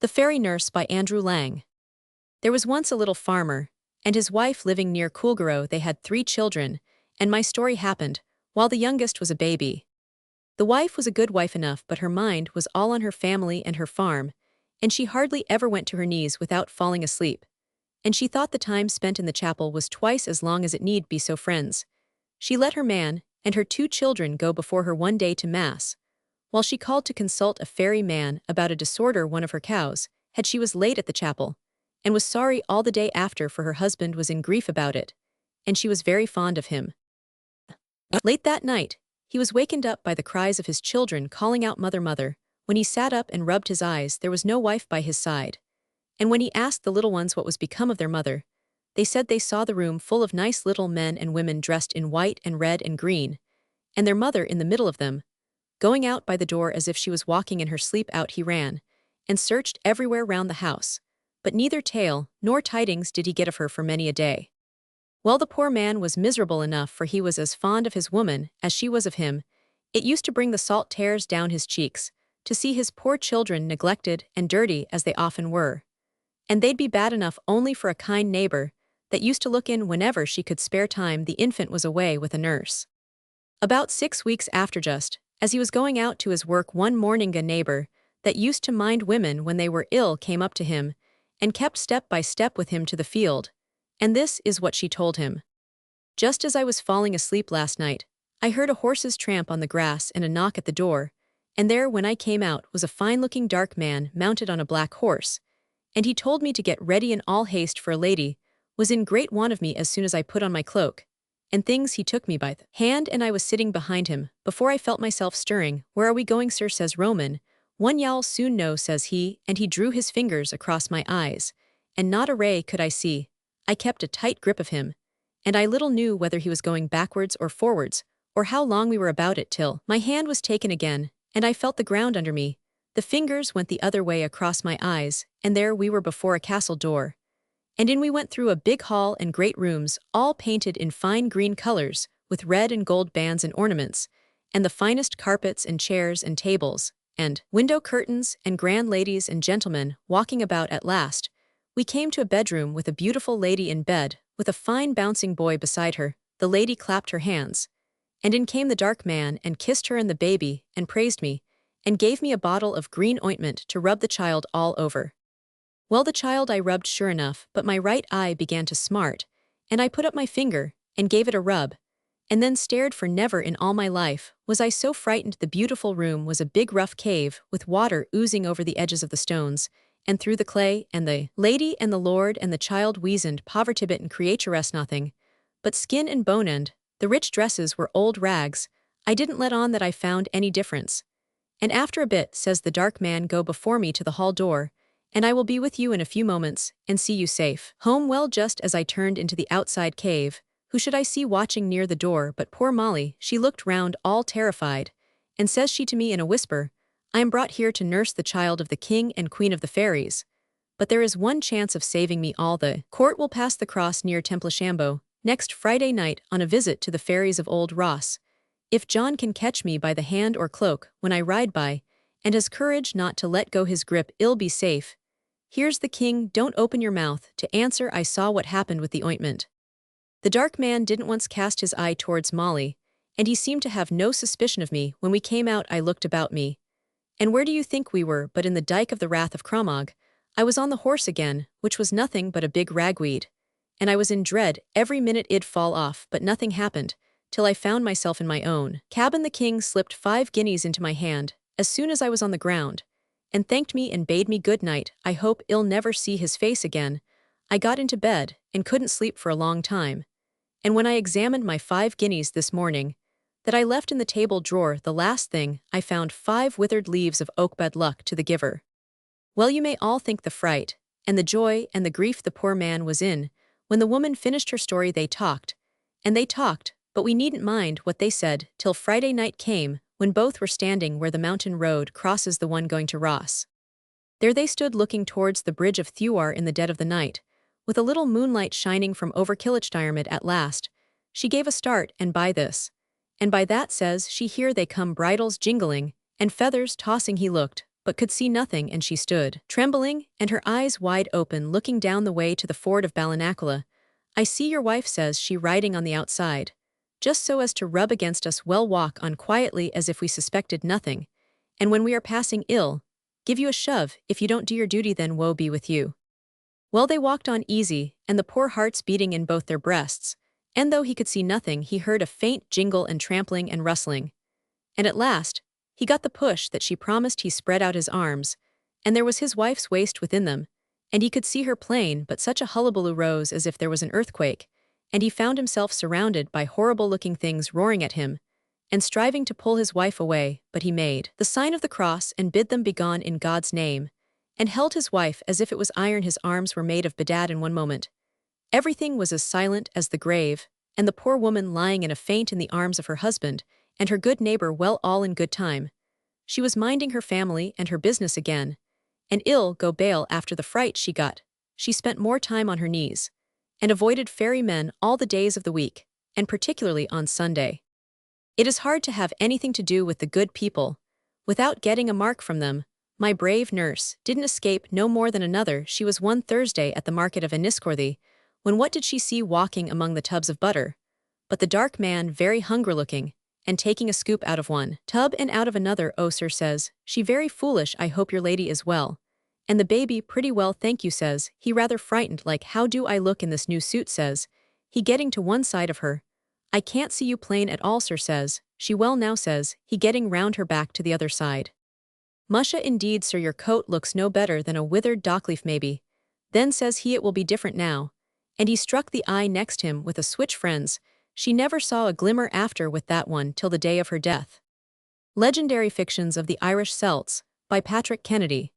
The Fairy Nurse by Andrew Lang. There was once a little farmer, and his wife living near Coolgorough. They had 3 children, and my story happened while the youngest was a baby. The wife was a good wife enough, but her mind was all on her family and her farm, and she hardly ever went to her knees without falling asleep. And she thought the time spent in the chapel was twice as long as it need be. So friends, she let her man and her 2 children go before her one day to mass, while she called to consult a fairy man about a disorder one of her cows had. She was late at the chapel, and was sorry all the day after, for her husband was in grief about it, and she was very fond of him. Late that night, he was wakened up by the cries of his children calling out, "Mother, mother." When he sat up and rubbed his eyes, there was no wife by his side. And when he asked the little ones what was become of their mother, they said they saw the room full of nice little men and women dressed in white and red and green, and their mother in the middle of them. Going out by the door as if she was walking in her sleep, out he ran, and searched everywhere round the house, but neither tale nor tidings did he get of her for many a day. Well, the poor man was miserable enough, for he was as fond of his woman as she was of him. It used to bring the salt tears down his cheeks to see his poor children neglected and dirty as they often were. And they'd be bad enough only for a kind neighbor that used to look in whenever she could spare time. The infant was away with a nurse. About 6 weeks after, just as he was going out to his work one morning, a neighbor that used to mind women when they were ill came up to him and kept step by step with him to the field. And this is what she told him. "Just as I was falling asleep last night, I heard a horse's tramp on the grass and a knock at the door, and there, when I came out, was a fine-looking dark man mounted on a black horse, and he told me to get ready in all haste, for a lady was in great want of me. As soon as I put on my cloak and things, he took me by the hand, and I was sitting behind him before I felt myself stirring. 'Where are we going, sir?' says Roman. 'One you'll soon know,' says he, and he drew his fingers across my eyes, and not a ray could I see. I kept a tight grip of him, and I little knew whether he was going backwards or forwards, or how long we were about it, till my hand was taken again, and I felt the ground under me. The fingers went the other way across my eyes, and there we were before a castle door. And in we went through a big hall and great rooms, all painted in fine green colors, with red and gold bands and ornaments, and the finest carpets and chairs and tables, and window curtains, and grand ladies and gentlemen walking about. At last, we came to a bedroom with a beautiful lady in bed, with a fine bouncing boy beside her. The lady clapped her hands, and in came the dark man and kissed her and the baby, and praised me, and gave me a bottle of green ointment to rub the child all over. Well, the child I rubbed sure enough, but my right eye began to smart, and I put up my finger and gave it a rub, and then stared, for never in all my life was I so frightened. The beautiful room was a big rough cave, with water oozing over the edges of the stones and through the clay, and the lady and the lord and the child weazened povertibit and creaturess nothing but skin and bone, and the rich dresses were old rags. I didn't let on that I found any difference. And after a bit, says the dark man, "Go before me to the hall door, and I will be with you in a few moments, and see you safe home." Well, just as I turned into the outside cave, who should I see watching near the door but poor Molly. She looked round all terrified, and says she to me in a whisper, "I am brought here to nurse the child of the king and queen of the fairies, but there is one chance of saving me. All the court will pass the cross near Templechambeau next Friday night on a visit to the fairies of Old Ross. If John can catch me by the hand or cloak when I ride by, and has courage not to let go his grip, I'll be safe. Here's the king, don't open your mouth to answer." I saw what happened with the ointment. The dark man didn't once cast his eye towards Molly, and he seemed to have no suspicion of me. When we came out, I looked about me, and where do you think we were but in the dyke of the Rath of Cromog? I was on the horse again, which was nothing but a big ragweed, and I was in dread every minute it'd fall off, but nothing happened, till I found myself in my own cabin. The king slipped 5 guineas into my hand as soon as I was on the ground, and thanked me and bade me good night. I hope I'll never see his face again. I got into bed, and couldn't sleep for a long time, and when I examined my 5 guineas this morning, that I left in the table drawer, the last thing I found 5 withered leaves of oak. Bad luck to the giver. Well, you may all think the fright, and the joy, and the grief the poor man was in. When the woman finished her story, they talked, and they talked, but we needn't mind what they said, till Friday night came, when both were standing where the mountain road crosses the one going to Ross. There they stood looking towards the bridge of Thewar in the dead of the night, with a little moonlight shining from over Killichdiarmid. At last, she gave a start, and by this, and by that, says she, "Here they come, bridles jingling, and feathers tossing." He looked but could see nothing, and she stood, trembling, and her eyes wide open, looking down the way to the ford of Ballinacula. I see your wife, says she, riding on the outside, just so as to rub against us. Well, walk on quietly as if we suspected nothing, and when we are passing ill, give you a shove. If you don't do your duty, then woe be with you. Well, they walked on easy, and the poor hearts beating in both their breasts, and though he could see nothing, he heard a faint jingle and trampling and rustling. And at last, he got the push that she promised. He spread out his arms, and there was his wife's waist within them, and he could see her plain, but such a hullabaloo rose as if there was an earthquake, and he found himself surrounded by horrible-looking things roaring at him, and striving to pull his wife away, but he made the sign of the cross and bid them begone in God's name, and held his wife as if it was iron. His arms were made of bedad in one moment. Everything was as silent as the grave, and the poor woman lying in a faint in the arms of her husband, and her good neighbor, well, all in good time. She was minding her family and her business again, and ill go bail after the fright she got. She spent more time on her knees, and avoided fairy men all the days of the week, and particularly on Sunday. It is hard to have anything to do with the good people, without getting a mark from them. My brave nurse didn't escape no more than another. She was one Thursday at the market of Enniscorthy, when what did she see walking among the tubs of butter? But the dark man, very hungry-looking, and taking a scoop out of one tub and out of another. Oh, sir, says she, very foolish. I hope your lady is well. And the baby, pretty well, thank you, says he, rather frightened like. How do I look in this new suit, says he, getting to one side of her. I can't see you plain at all, sir, says she. Well now, says he, getting round her back to the other side. Musha, indeed, sir, your coat looks no better than a withered dockleaf, maybe. Then, says he, it will be different now. And he struck the eye next him with a switch. Friends, she never saw a glimmer after with that one till the day of her death. Legendary Fictions of the Irish Celts, by Patrick Kennedy.